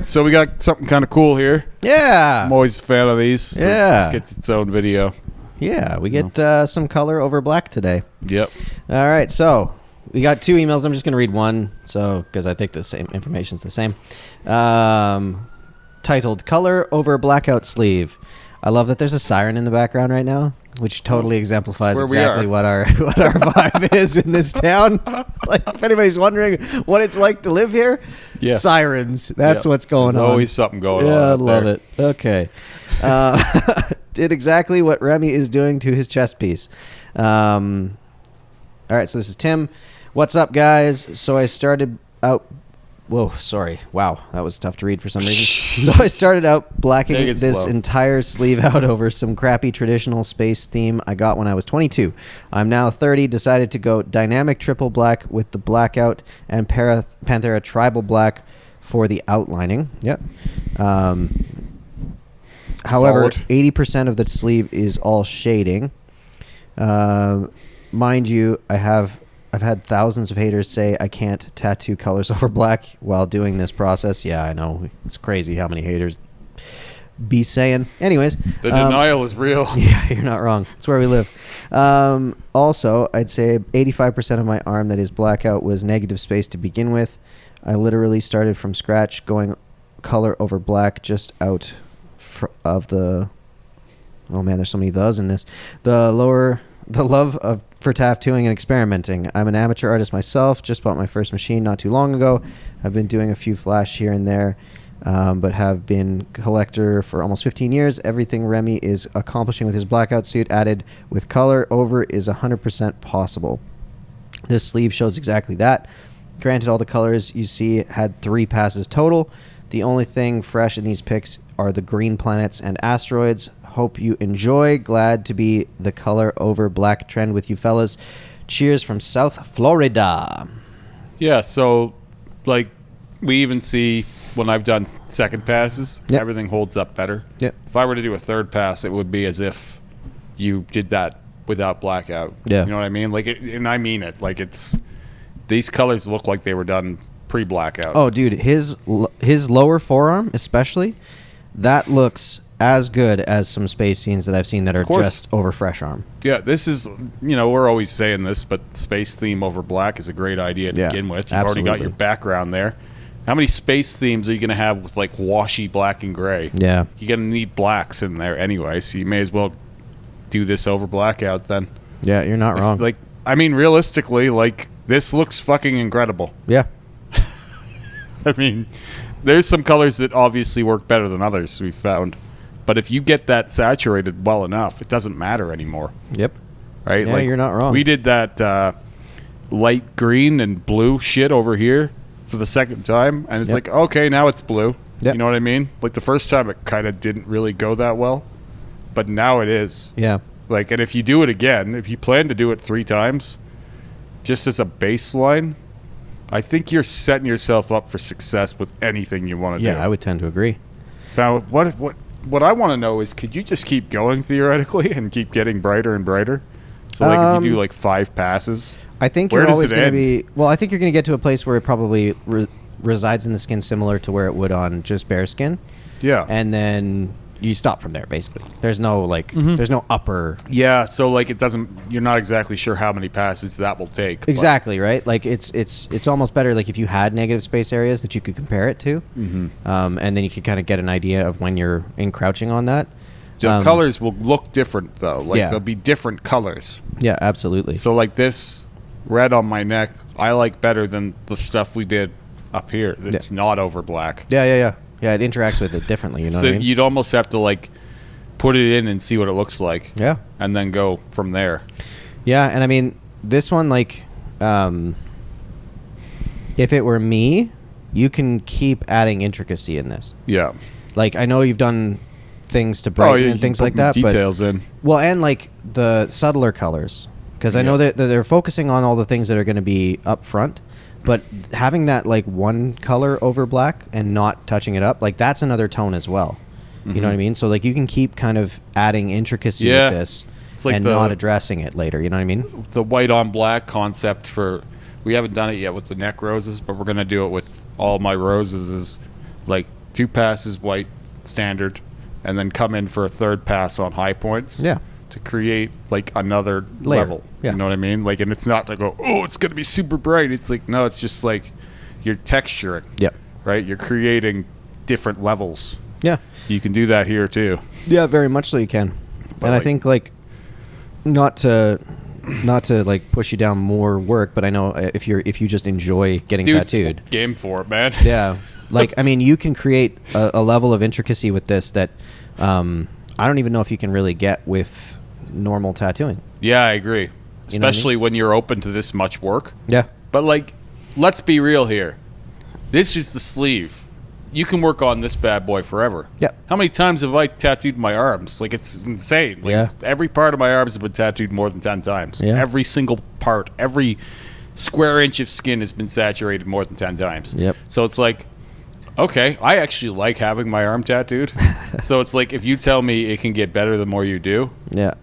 so we got something kind of cool here. Yeah. I'm always a fan of these. Yeah. This gets its own video. Yeah, we get some color over black today. Yep. All right, so we got 2 emails. I'm just going to read one, because I think the same information's the same. Titled "Color Over Blackout Sleeve." I love that there's a siren in the background right now, which totally exemplifies exactly what our vibe is in this town. Like, if anybody's wondering what it's like to live here, sirens. That's what's going on. Always something going on. Yeah, I out love there. it. Okay. Did exactly what Remy is doing to his chest piece. All right, so this is Tim. What's up, guys? So I started out... Whoa, sorry. Wow, that was tough to read for some reason. So I started out blacking this entire sleeve out over some crappy traditional space theme I got when I was 22. I'm now 30, decided to go dynamic triple black with the Blackout and Panthera tribal black for the outlining. Yep. However, 80% of the sleeve is all shading. Mind you, I've had thousands of haters say I can't tattoo colors over black while doing this process. Yeah, I know. It's crazy how many haters be saying. Anyways. The denial is real. Yeah, you're not wrong. It's where we live. Also, I'd say 85% of my arm that is Blackout was negative space to begin with. I literally started from scratch going color over black just out of the... Oh, man, there's so many thes in this. The love for tattooing and experimenting. I'm an amateur artist myself. Just bought my first machine not too long ago. I've been doing a few flash here and there, but have been collector for almost 15 years. Everything Remy is accomplishing with his Blackout suit added with color over is 100% possible. This sleeve shows exactly that. Granted, all the colors you see had 3 passes total. The only thing fresh in these pics are the green planets and asteroids. Hope you enjoy. Glad to be the color over black trend with you fellas. Cheers from South Florida. Yeah, so like we even see when I've done second passes, everything holds up better. Yep. If I were to do a third pass, it would be as if you did that without Blackout. Yeah. You know what I mean? Like, and I mean it. Like, it's these colors look like they were done pre-Blackout. Oh, dude, his lower forearm especially, that looks as good as some space scenes that I've seen that are just over fresh arm. Yeah, this is, we're always saying this, but space theme over black is a great idea to begin with. You've already got your background there. How many space themes are you going to have with, like, washy black and gray? Yeah. You're going to need blacks in there anyway, so you may as well do this over Blackout then. Yeah, you're not wrong. Like, I mean, realistically, like, this looks fucking incredible. Yeah. I mean, there's some colors that obviously work better than others, we've found. But if you get that saturated well enough, it doesn't matter anymore. Yep. Right? Yeah, like, you're not wrong. We did that light green and blue shit over here for the second time, and it's like, okay, now it's blue. Yep. You know what I mean? Like, the first time it kind of didn't really go that well, but now it is. Yeah. Like, and if you do it again, if you plan to do it 3 times, just as a baseline, I think you're setting yourself up for success with anything you want to do. Yeah, I would tend to agree. Now, what I want to know is, could you just keep going theoretically and keep getting brighter and brighter? So, like, if you do like 5 passes, I think you're always going to be... Well, I think you're going to get to a place where it probably resides in the skin similar to where it would on just bare skin. Yeah. And then you stop from there, basically. There's no, like... There's no upper... Yeah, so, like, it doesn't... You're not exactly sure how many passes that will take. Exactly, right? Like, it's almost better, like, if you had negative space areas that you could compare it to. Mm-hmm. And then you could kind of get an idea of when you're encrouching on that. The colors will look different, though. Like, there'll be different colors. Yeah, absolutely. So, like, this red on my neck, I like better than the stuff we did up here. It's not over black. Yeah, it interacts with it differently, you know what I mean? You'd almost have to, like, put it in and see what it looks like. Yeah. And then go from there. Yeah, and I mean, this one, like, if it were me, you can keep adding intricacy in this. Yeah. Like, I know you've done things to brighten and things like that, details in. Well, and like the subtler colors, because I know that they're focusing on all the things that are going to be up front, but having that like one color over black and not touching it up, like that's another tone as well. You know what I mean? So like you can keep kind of adding intricacy with this, it's like, and not addressing it later. You know what I mean? The white on black concept for, we haven't done it yet with the neck roses, but we're going to do it with all my roses, is like 2 passes white standard, and then come in for a 3rd pass on high points. Yeah. To create like another Layer. level. Yeah. You know what I mean? Like, and it's not to go, oh, it's going to be super bright. It's like, no, it's just like you're texturing. Yep. Right? You're creating different levels. Yeah. You can do that here too. Yeah, very much so you can. But and I think like not to like push you down more work, but I know if you just enjoy getting tattooed. Game for it, man. Yeah. Like, I mean, you can create a level of intricacy with this that I don't even know if you can really get with normal tattooing. Yeah, I agree. You know what I Especially when you're open to this much work. Yeah. But like, let's be real here. This is the sleeve. You can work on this bad boy forever. Yeah. How many times have I tattooed my arms? Like, it's insane. Like, Yeah. every part of my arms has been tattooed more than 10 times. Yeah. Every single part, every square inch of skin has been saturated more than 10 times. Yep. So it's like, okay, I actually like having my arm tattooed. So it's like, if you tell me it can get better the more you do, Yeah.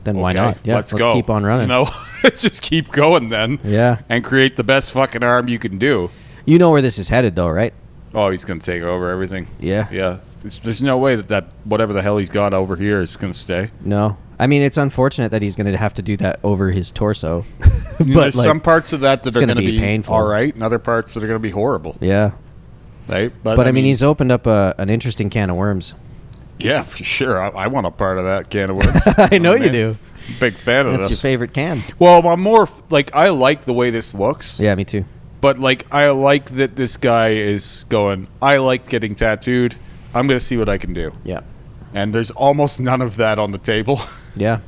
Then why okay, not? Yeah. let's go. Keep on running. You know, just keep going then. Yeah. And create the best fucking arm you can do. You know where this is headed, though, right? Oh, he's going to take over everything. Yeah. Yeah. There's no way that whatever the hell he's got over here is going to stay. No. I mean, it's unfortunate that he's going to have to do that over his torso. But there's some parts of that it's are gonna going to be painful. all right, and other parts that are going to be horrible. Yeah. Right? But I mean, he's opened up an interesting can of worms. Yeah, for sure. I want a part of that can of worms. I know you do. Big fan of That's this. your favorite can. Well, I'm more like, I like the way this looks. Yeah, me too. But like, I like that this guy is going, I like getting tattooed. I'm going to see what I can do. Yeah. And there's almost none of that on the table. Yeah.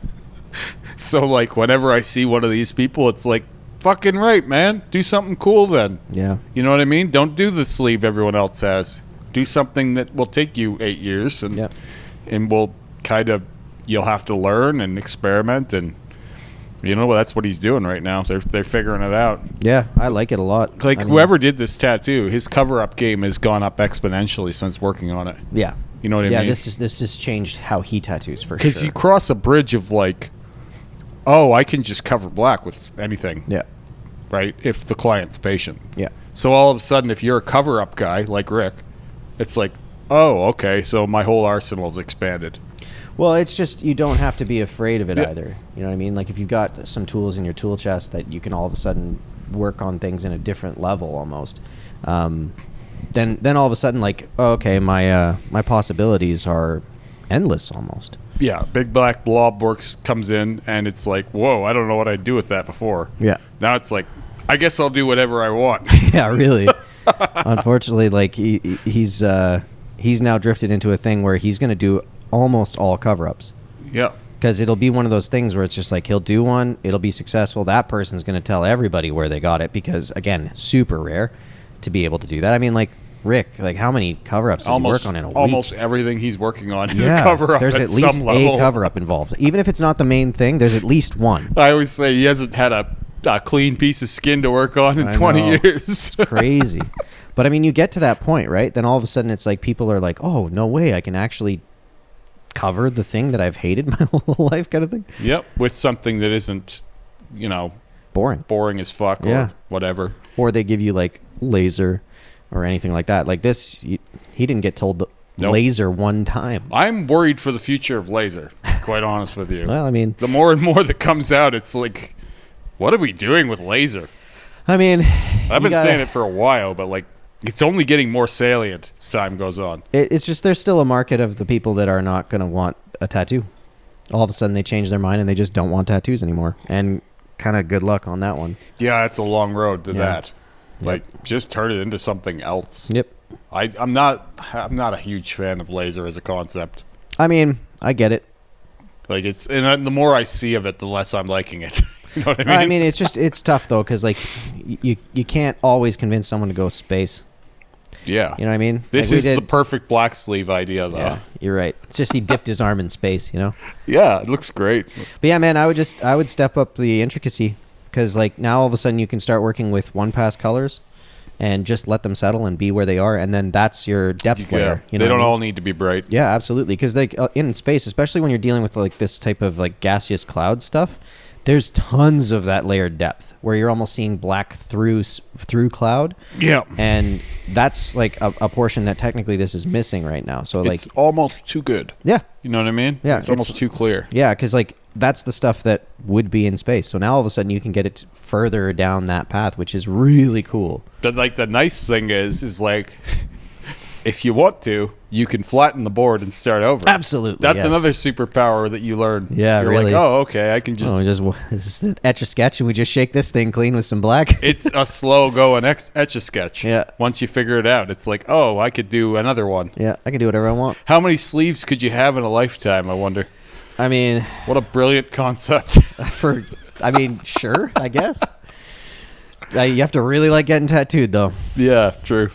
So like, whenever I see one of these people, it's like, fucking right, man. Do something cool then. Yeah. You know what I mean? Don't do the sleeve everyone else has. Do something that will take you 8 years and will kind of, you'll have to learn and experiment, and you know, that's what he's doing right now. They're figuring it out. Yeah, I like it a lot. Like, whoever did this tattoo, his cover-up game has gone up exponentially since working on it. Yeah. You know what I mean? Yeah, this just changed how he tattoos for sure. Because you cross a bridge of like, oh, I can just cover black with anything. Yeah. Right? If the client's patient. Yeah. So all of a sudden, if you're a cover-up guy like Rick, it's like, oh, okay, so my whole arsenal is expanded. Well, it's just, you don't have to be afraid of it Yeah. either. You know what I mean? Like, if you've got some tools in your tool chest that you can all of a sudden work on things in a different level almost, then all of a sudden, like, oh, okay, my possibilities are endless almost. Yeah, Big Black Blob comes in, and it's like, whoa, I don't know what I'd do with that before. Yeah. Now it's like, I guess I'll do whatever I want. Yeah, really. Unfortunately, like, he's now drifted into a thing where he's going to do almost all cover-ups. Yeah. Because it'll be one of those things where it's just like, he'll do one, it'll be successful, that person's going to tell everybody where they got it, because, again, super rare to be able to do that. I mean, like, Rick, like, how many cover-ups does he work on in a week? Almost everything he's working on is Yeah, a cover-up there's at at least some level. a cover-up involved. Even if it's not the main thing, there's at least one. I always say he hasn't had a clean piece of skin to work on in I 20 know. years. It's crazy. But, I mean, you get to that point, right? Then all of a sudden it's like people are like, oh, no way, I can actually cover the thing that I've hated my whole life, kind of thing. Yep, with something that isn't, Boring as fuck or Yeah. whatever. Or they give you like laser or anything like that. Like this, he didn't get told Nope. laser one time. I'm worried for the future of laser, quite honest with you. Well, I mean, The more and more that comes out, it's like, what are we doing with laser? I've been saying it for a while, but like, it's only getting more salient as time goes on. It's just there's still a market of the people that are not going to want a tattoo. All of a sudden they change their mind and they just don't want tattoos anymore. And kind of good luck on that one. Yeah, it's a long road to Yeah. that. Like, just turn it into something else. Yep. I'm not a huge fan of laser as a concept. I mean, I get it. Like, and the more I see of it, the less I'm liking it. You know what I mean? I mean, it's tough though, because like you can't always convince someone to go space. yeah. You know what I mean? This Like, is the perfect black sleeve idea, though. Yeah, you're right. It's just he dipped his arm in space, you know? Yeah, it looks great. But yeah, man, I would step up the intricacy, because like now all of a sudden you can start working with one pass colors and just let them settle and be where they are, and then that's your depth layer. You know they don't what I mean? all need to be bright. Yeah, absolutely. Because like in space, especially when you're dealing with like this type of like gaseous cloud stuff, there's tons of that layered depth where you're almost seeing black through cloud. Yeah. And that's like a portion that technically this is missing right now. So like, it's almost too good. Yeah. You know what I mean? Yeah. It's almost too clear. Yeah. Cause like that's the stuff that would be in space. So now all of a sudden you can get it further down that path, which is really cool. But like the nice thing is like, if you want to, you can flatten the board and start over. Absolutely. That's another superpower that you learn. Yeah, You're really. like, oh, okay, I can just... This is an Etch-a-Sketch, and we just shake this thing clean with some black. It's a slow-going Etch-a-Sketch. Yeah. Once you figure it out, it's like, oh, I could do another one. Yeah, I can do whatever I want. How many sleeves could you have in a lifetime, I wonder? I mean... What a brilliant concept. Sure, I guess. You have to really like getting tattooed, though. Yeah, true.